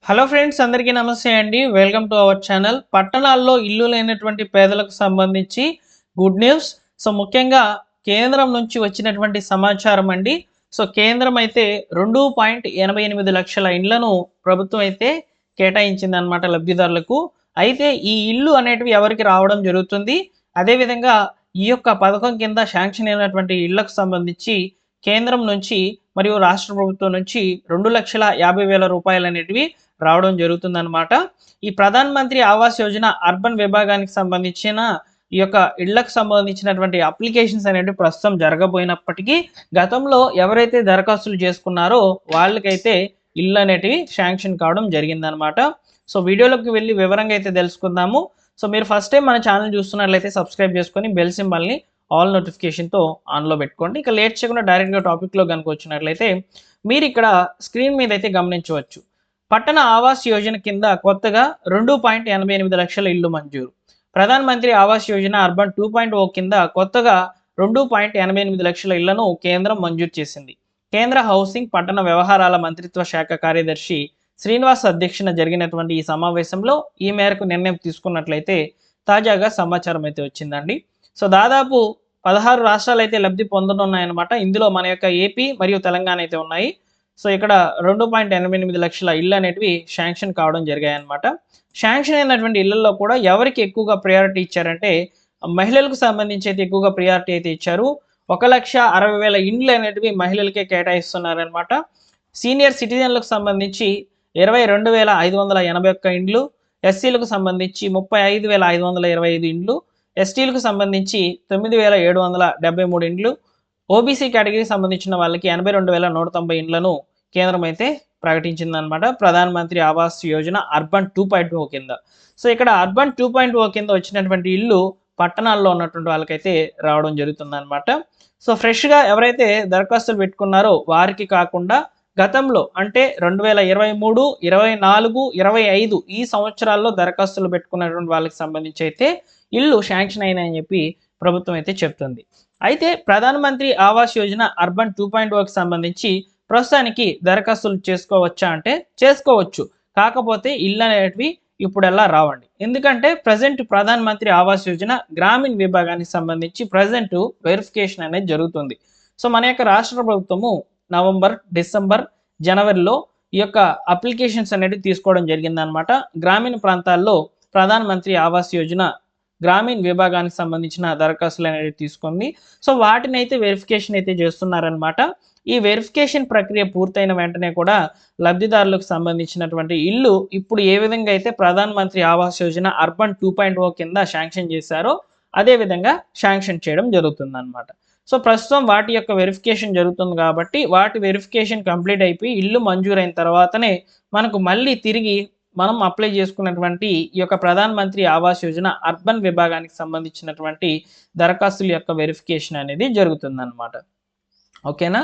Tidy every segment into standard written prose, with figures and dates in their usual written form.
Hello friends, అందరికీ నమస్తే అండి. Welcome to our channel. పట్టణాల్లో ఇల్లు లేనటువంటి పేదలకు సంబంధించి గుడ్ న్యూస్. ముఖ్యంగా కేంద్రం నుంచి వచ్చినటువంటి సమాచారం అండి. కేంద్రం అయితే 2.88 లక్షల ఇండ్లను ప్రభుత్వం అయితే కేటాయించిందనమాట లబ్ధిదారులకు. అయితే ఈ ఇల్లు అనేటివి ఎవరికి రావడం జరుగుతుంది, అదేవిధంగా ఈ యొక్క పథకం కింద శాంక్షన్ అయినటువంటి ఇళ్లకు సంబంధించి కేంద్రం నుంచి మరియు రాష్ట్ర ప్రభుత్వం నుంచి 2,50,000 రూపాయలు అనేటివి రావడం జరుగుతుందన్నమాట. ఈ ప్రధాన్ మంత్రి ఆవాస్ యోజన అర్బన్ విభాగానికి సంబంధించిన ఈ యొక్క ఇళ్లకు సంబంధించినటువంటి అప్లికేషన్స్ అనేవి ప్రస్తుతం జరగబోయినప్పటికీ గతంలో ఎవరైతే దరఖాస్తులు చేసుకున్నారో వాళ్ళకైతే ఇల్లు అనేటివి శాంక్షన్ కావడం జరిగిందనమాట. వీడియోలోకి వెళ్ళి వివరంగా అయితే తెలుసుకుందాము. మీరు ఫస్ట్ టైం మన ఛానల్ చూస్తున్నట్లయితే సబ్స్క్రైబ్ చేసుకొని బెల్ సింబల్ని ఆల్ నోటిఫికేషన్తో ఆన్లో పెట్టుకోండి. ఇక లేట్ చేయకుండా డైరెక్ట్గా టాపిక్లో కనుక వచ్చినట్లయితే మీరు ఇక్కడ స్క్రీన్ మీద అయితే గమనించవచ్చు. పట్టణ ఆవాస్ యోజన కింద కొత్తగా 2.88 లక్షల ఇల్లు మంజూరు. ప్రధాన్ మంత్రి ఆవాస్ యోజన అర్బన్ 2.0 కింద కొత్తగా 2.88 లక్షల ఇళ్లను కేంద్రం మంజూరు చేసింది. కేంద్ర హౌసింగ్ పట్టణ వ్యవహారాల మంత్రిత్వ శాఖ కార్యదర్శి శ్రీనివాస్ అధ్యక్షన జరిగినటువంటి ఈ సమావేశంలో ఈ మేరకు నిర్ణయం తీసుకున్నట్లయితే తాజాగా సమాచారం అయితే వచ్చిందండి. దాదాపు 16 రాష్ట్రాలు అయితే లబ్ధి పొందనున్నాయన్నమాట. ఇందులో మన యొక్క ఏపీ మరియు తెలంగాణ అయితే ఉన్నాయి. ఇక్కడ 2.88 లక్షల ఇళ్ళు అనేటివి శాంక్షన్ కావడం జరిగాయి అన్నమాట. శాంక్షన్ అయినటువంటి ఇళ్లలో కూడా ఎవరికి ఎక్కువగా ప్రియారిటీ ఇచ్చారంటే మహిళలకు సంబంధించి అయితే ఎక్కువగా ప్రియారిటీ అయితే ఇచ్చారు. 1,60,000 ఇండ్లు అనేటివి మహిళలకే కేటాయిస్తున్నారనమాట. సీనియర్ సిటిజన్లకు సంబంధించి 22,581 ఇండ్లు, ఎస్సీలకు సంబంధించి 35,525 ఇండ్లు, ఎస్టీలకు సంబంధించి 9,773 ఇండ్లు, ఓబీసీ కేటగిరీకి సంబంధించిన వాళ్ళకి 82,190 ఇండ్లను కేంద్రం అయితే ప్రకటించిందనమాట. ప్రధాన మంత్రి ఆవాస్ యోజన అర్బన్ 2.0 కింద. ఇక్కడ అర్బన్ 2.0 కింద వచ్చినటువంటి ఇల్లు పట్టణాల్లో ఉన్నటువంటి వాళ్ళకైతే రావడం జరుగుతుందన్నమాట. ఫ్రెష్గా ఎవరైతే దరఖాస్తులు పెట్టుకున్నారో వారికి కాకుండా గతంలో అంటే 2023, 24, 25 ఈ సంవత్సరాల్లో దరఖాస్తులు పెట్టుకున్నటువంటి వాళ్ళకి సంబంధించి అయితే ఇల్లు శాంక్షన్ అయినాయని చెప్పి ప్రభుత్వం అయితే చెప్తుంది. అయితే ప్రధాన మంత్రి ఆవాస్ యోజన అర్బన్ 2.0కి సంబంధించి ప్రస్తుతానికి దరఖాస్తులు చేసుకోవచ్చా అంటే చేసుకోవచ్చు. కాకపోతే ఇల్లు అనేటివి ఇప్పుడు ఎలా రావండి. ఎందుకంటే ప్రజెంట్ ప్రధాన మంత్రి ఆవాస్ యోజన గ్రామీణ విభాగానికి సంబంధించి ప్రజెంట్ వెరిఫికేషన్ అనేది జరుగుతుంది. మన యొక్క రాష్ట్ర ప్రభుత్వము నవంబర్, డిసెంబర్, జనవరిలో ఈ యొక్క అప్లికేషన్స్ అనేవి తీసుకోవడం జరిగిందనమాట. గ్రామీణ ప్రాంతాల్లో ప్రధాన మంత్రి ఆవాస్ యోజన గ్రామీణ విభాగానికి సంబంధించిన దరఖాస్తులు అనేవి తీసుకుంది. వాటిని అయితే వెరిఫికేషన్ అయితే చేస్తున్నారనమాట. ఈ వెరిఫికేషన్ ప్రక్రియ పూర్తయిన వెంటనే కూడా లబ్ధిదారులకు సంబంధించినటువంటి ఇల్లు ఇప్పుడు ఏ విధంగా అయితే ప్రధాన మంత్రి ఆవాస్ యోజన అర్బన్ 2.0 కింద శాంక్షన్ చేశారో అదే విధంగా శాంక్షన్ చేయడం జరుగుతుంది అనమాట. ప్రస్తుతం వాటి యొక్క వెరిఫికేషన్ జరుగుతుంది కాబట్టి వాటి వెరిఫికేషన్ కంప్లీట్ అయిపోయి ఇల్లు మంజూరైన తర్వాతనే మనకు మళ్ళీ తిరిగి మనం అప్లై చేసుకున్నటువంటి ఈ యొక్క ప్రధాన మంత్రి ఆవాస్ యోజన అర్బన్ విభాగానికి సంబంధించినటువంటి దరఖాస్తుల యొక్క వెరిఫికేషన్ అనేది జరుగుతుందన్నమాట. ఓకేనా.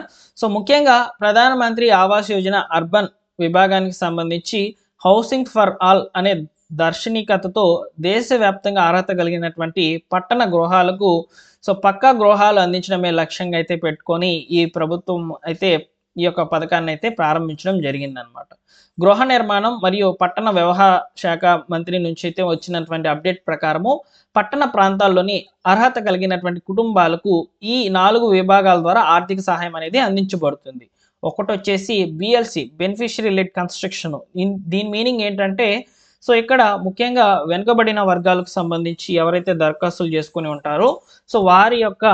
ముఖ్యంగా ప్రధాన మంత్రి ఆవాస్ యోజన అర్బన్ విభాగానికి సంబంధించి హౌసింగ్ ఫర్ ఆల్ అనే దార్శనికతతో దేశవ్యాప్తంగా అర్హత కలిగినటువంటి పట్టణ గృహాలకు పక్కా గృహాలు అందించడమే లక్ష్యంగా అయితే పెట్టుకొని ఈ ప్రభుత్వం అయితే ఈ యొక్క పథకాన్ని అయితే ప్రారంభించడం జరిగిందనమాట. గృహ నిర్మాణం మరియు పట్టణ వ్యవహార శాఖ మంత్రి నుంచి అయితే వచ్చినటువంటి అప్డేట్ ప్రకారము పట్టణ ప్రాంతాల్లోని అర్హత కలిగినటువంటి కుటుంబాలకు ఈ 4 విభాగాల ద్వారా ఆర్థిక సహాయం అనేది అందించబడుతుంది. ఒకటి వచ్చేసి బిఎల్సి, బెనిఫిషియరీ లెడ్ కన్స్ట్రక్షన్. దీని మీనింగ్ ఏంటంటే ఇక్కడ ముఖ్యంగా వెనుకబడిన వర్గాలకు సంబంధించి ఎవరైతే దరఖాస్తులు చేసుకుని ఉంటారో వారి యొక్క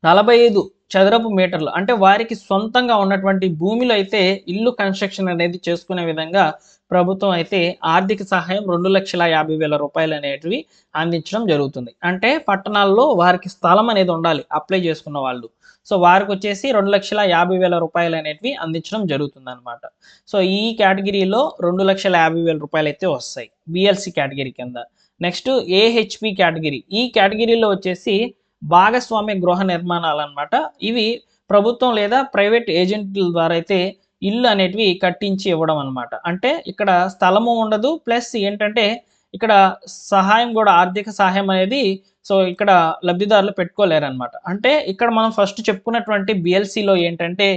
45 చదరపు మీటర్లు అంటే వారికి సొంతంగా ఉన్నటువంటి భూమిలో అయితే ఇల్లు కన్స్ట్రక్షన్ అనేది చేసుకునే విధంగా ప్రభుత్వం అయితే ఆర్థిక సహాయం 2,50,000 రూపాయలు అనేటివి అందించడం జరుగుతుంది. అంటే పట్టణాల్లో వారికి స్థలం అనేది ఉండాలి అప్లై చేసుకున్న వాళ్ళు. వారికి వచ్చేసి 2,50,000 రూపాయలు అనేటివి అందించడం జరుగుతుంది అనమాట. ఈ కేటగిరీలో 2,50,000 రూపాయలు అయితే వస్తాయి బిఎల్సి కేటగిరీ కింద. Next AHP category. ఈ కేటగిరీలో వచ్చేసి భాగస్వామ్య గృహ నిర్మాణాలు అనమాట. ఇవి ప్రభుత్వం లేదా ప్రైవేట్ ఏజెంట్ల ద్వారా అయితే ఇల్లు అనేటివి కట్టించి ఇవ్వడం అనమాట. అంటే ఇక్కడ స్థలము ఉండదు, ప్లస్ ఏంటంటే ఇక్కడ సహాయం కూడా ఆర్థిక సహాయం అనేది ఇక్కడ లబ్ధిదారులు పెట్టుకోలేరనమాట. అంటే ఇక్కడ మనం ఫస్ట్ చెప్పుకున్నటువంటి బిఎల్సిలో ఏంటంటే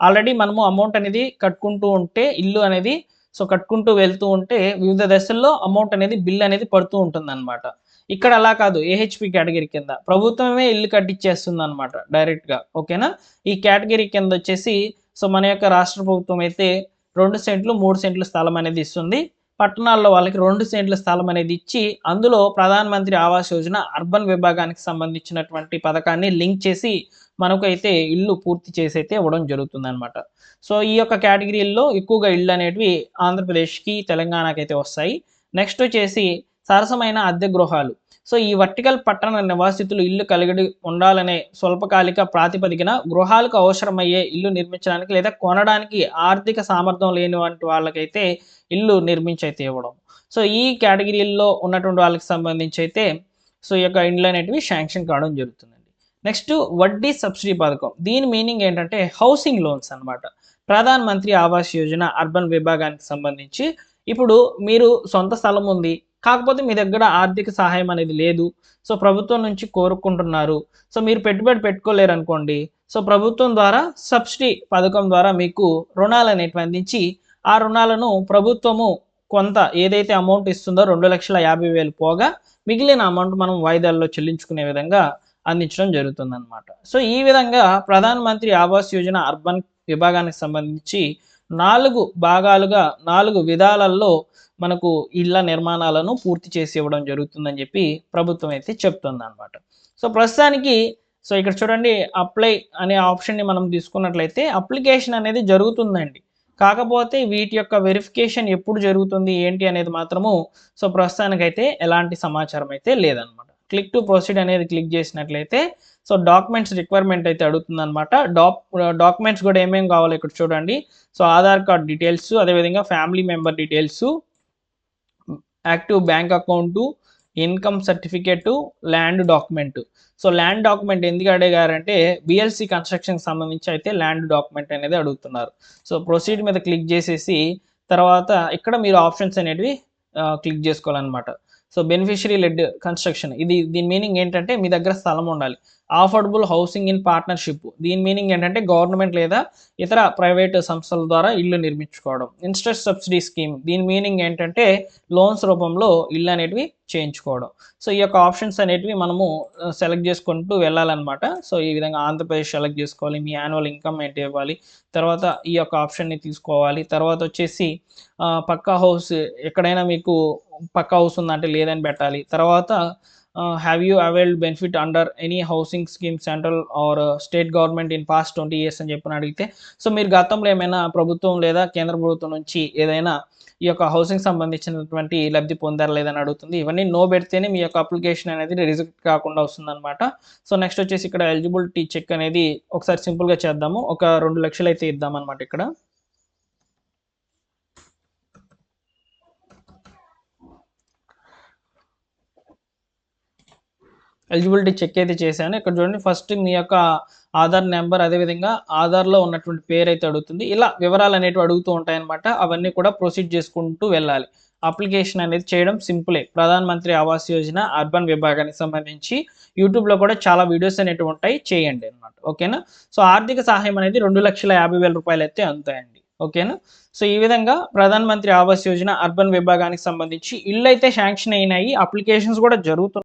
ఆల్రెడీ మనము అమౌంట్ అనేది కట్టుకుంటూ ఉంటే ఇల్లు అనేది సో కట్టుకుంటూ వెళ్తూ ఉంటే వివిధ దశల్లో అమౌంట్ అనేది బిల్ అనేది పడుతూ ఉంటుందన్నమాట. ఇక్కడ అలా కాదు, ఏహెచ్పి కేటగిరీ కింద ప్రభుత్వమే ఇల్లు కట్టించేస్తుంది అనమాట డైరెక్ట్గా. ఓకేనా. ఈ కేటగిరీ కింద వచ్చేసి సో మన యొక్క రాష్ట్ర ప్రభుత్వం అయితే 2 సెంట్లు 3 సెంట్లు స్థలం అనేది ఇస్తుంది. పట్టణాల్లో వాళ్ళకి 2 సెంట్ల స్థలం అనేది ఇచ్చి అందులో ప్రధాన మంత్రి ఆవాస్ యోజన అర్బన్ విభాగానికి సంబంధించినటువంటి పథకాన్ని లింక్ చేసి మనకైతే ఇల్లు పూర్తి చేసి అయితే ఇవ్వడం జరుగుతుందన్నమాట. సో ఈ యొక్క కేటగిరీల్లో ఎక్కువగా ఇళ్ళు అనేటివి ఆంధ్రప్రదేశ్కి, తెలంగాణకి అయితే వస్తాయి. నెక్స్ట్ వచ్చేసి సరసమైన అద్దె గృహాలు. సో ఈ వర్టికల్ పట్టణ నివాసితులు ఇల్లు కలిగి ఉండాలనే స్వల్పకాలిక ప్రాతిపదికన గృహాలకు అవసరమయ్యే ఇల్లు నిర్మించడానికి లేదా కొనడానికి ఆర్థిక సామర్థ్యం లేని వంటి వాళ్ళకైతే ఇల్లు నిర్మించి అయితే ఇవ్వడం. సో ఈ కేటగిరీల్లో ఉన్నటువంటి వాళ్ళకి సంబంధించి అయితే సో ఈ యొక్క ఇండ్లు అనేటివి శాంక్షన్ కావడం జరుగుతుందండి. నెక్స్ట్ వడ్డీ సబ్సిడీ పథకం. దీని మీనింగ్ ఏంటంటే హౌసింగ్ లోన్స్ అనమాట. ప్రధాన మంత్రి ఆవాస్ యోజన అర్బన్ విభాగానికి సంబంధించి ఇప్పుడు మీరు సొంత స్థలం ఉంది, కాకపోతే మీ దగ్గర ఆర్థిక సహాయం అనేది లేదు. సో ప్రభుత్వం నుంచి కోరుకుంటున్నారు. సో మీరు పెట్టుబడి పెట్టుకోలేరు అనుకోండి. సో ప్రభుత్వం ద్వారా సబ్సిడీ పథకం ద్వారా మీకు రుణాలు అనేటివి అందించి ఆ రుణాలను ప్రభుత్వము కొంత ఏదైతే అమౌంట్ ఇస్తుందో 2,50,000 పోగా మిగిలిన అమౌంట్ మనం వాయిదాల్లో చెల్లించుకునే విధంగా అందించడం జరుగుతుందన్నమాట. సో ఈ విధంగా ప్రధాన మంత్రి ఆవాస్ యోజన అర్బన్ విభాగానికి సంబంధించి 4 భాగాలుగా 4 విధాలలో మనకు ఇళ్ల నిర్మాణాలను పూర్తి చేసి ఇవ్వడం జరుగుతుందని చెప్పి ప్రభుత్వం అయితే చెప్తుందన్నమాట. సో ప్రస్తుతానికి సో ఇక్కడ చూడండి, అప్లై అనే ఆప్షన్ని మనం తీసుకున్నట్లయితే అప్లికేషన్ అనేది జరుగుతుందండి. కాకపోతే వీటి యొక్క వెరిఫికేషన్ ఎప్పుడు జరుగుతుంది ఏంటి అనేది మాత్రము సో ప్రస్తుతానికైతే ఎలాంటి సమాచారం అయితే లేదనమాట. క్లిక్ టు ప్రొసీడ్ అనేది క్లిక్ చేసినట్లయితే సో డాక్యుమెంట్స్ రిక్వైర్మెంట్ అయితే అడుగుతుందన్నమాట. డాక్యుమెంట్స్ కూడా ఏమేమి కావాలో ఇక్కడ చూడండి. సో ఆధార్ కార్డ్ డీటెయిల్స్, అదేవిధంగా family member details, active bank account, income certificate, land document. So land document ఎందుకు అడిగారంటే బిఎల్సి కన్స్ట్రక్షన్కి సంబంధించి అయితే ల్యాండ్ డాక్యుమెంట్ అనేది అడుగుతున్నారు. సో ప్రొసీడ్ మీద క్లిక్ చేసేసి తర్వాత ఇక్కడ మీరు ఆప్షన్స్ అనేటివి క్లిక్ చేసుకోవాలన్నమాట. సో బెనిఫిషరీ లెడ్ కన్స్ట్రక్షన్, దీని మీనింగ్ ఏంటంటే మీ దగ్గర స్థలం ఉండాలి. అఫోర్డబుల్ హౌసింగ్ ఇన్ పార్ట్నర్షిప్, దీని మీనింగ్ ఏంటంటే గవర్నమెంట్ లేదా ఇతర ప్రైవేట్ సంస్థల ద్వారా ఇల్లు నిర్మించుకోవడం. ఇన్స్టెంట్ సబ్సిడీ స్కీమ్, దీని మీనింగ్ ఏంటంటే లోన్స్ రూపంలో ఇల్లు అనేటివి చేయించుకోవడం. సో ఈ యొక్క ఆప్షన్స్ అనేటివి మనము సెలెక్ట్ చేసుకుంటూ వెళ్ళాలన్నమాట. సో ఈ విధంగా ఆంధ్రప్రదేశ్ సెలెక్ట్ చేసుకోవాలి, మీ యాన్యువల్ ఇన్కమ్ ఏంటి ఇవ్వాలి, తర్వాత ఈ యొక్క ఆప్షన్ని తీసుకోవాలి. తర్వాత వచ్చేసి పక్కా హౌస్, ఎక్కడైనా మీకు పక్కా హౌస్ ఉందంటే లేదని పెట్టాలి. తర్వాత have you availed benefit under any housing scheme central or state government in past 20 years అని చెప్పని అడిగితే సో మీరు గతంలో ఏమైనా ప్రభుత్వం లేదా కేంద్ర ప్రభుత్వం నుంచి ఏదైనా ఈ యొక్క హౌసింగ్ సంబంధించినటువంటి లబ్ధి పొందారా లేదని అడుగుతుంది. ఇవన్నీ నో పెడితేనే మీ యొక్క అప్లికేషన్ అనేది రిజెక్ట్ కాకుండా వస్తుందన్నమాట. సో నెక్స్ట్ వచ్చేసి ఇక్కడ ఎలిజిబిలిటీ చెక్ అనేది ఒకసారి సింపుల్గా చేద్దాము. ఒక 2 లక్షలు అయితే ఇద్దామన్నమాట. ఇక్కడ ఎలిజిబిలిటీ చెక్ అయితే చేశాను. ఇక్కడ చూడండి, ఫస్ట్ మీ యొక్క ఆధార్ నెంబర్, అదేవిధంగా ఆధార్లో ఉన్నటువంటి పేరు అయితే అడుగుతుంది. ఇలా వివరాలు అనేవి అడుగుతూ ఉంటాయన్నమాట. అవన్నీ కూడా ప్రొసీడ్ చేసుకుంటూ వెళ్ళాలి. అప్లికేషన్ అనేది చేయడం సింపులే. ప్రధాన మంత్రి ఆవాస్ యోజన అర్బన్ విభాగానికి సంబంధించి యూట్యూబ్లో కూడా చాలా వీడియోస్ అనేవి ఉంటాయి, చేయండి అనమాట. ఓకేనా. సో ఆర్థిక సహాయం అనేది 2,50,000 రూపాయలు అయితే అందుతాయండి. ఓకేనా. సో ఈ విధంగా ప్రధాన మంత్రి ఆవాస్ యోజన అర్బన్ విభాగానికి సంబంధించి ఇళ్ళు అయితే శాంక్షన్ అయినాయి, అప్లికేషన్స్ కూడా జరుగుతున్నాయి.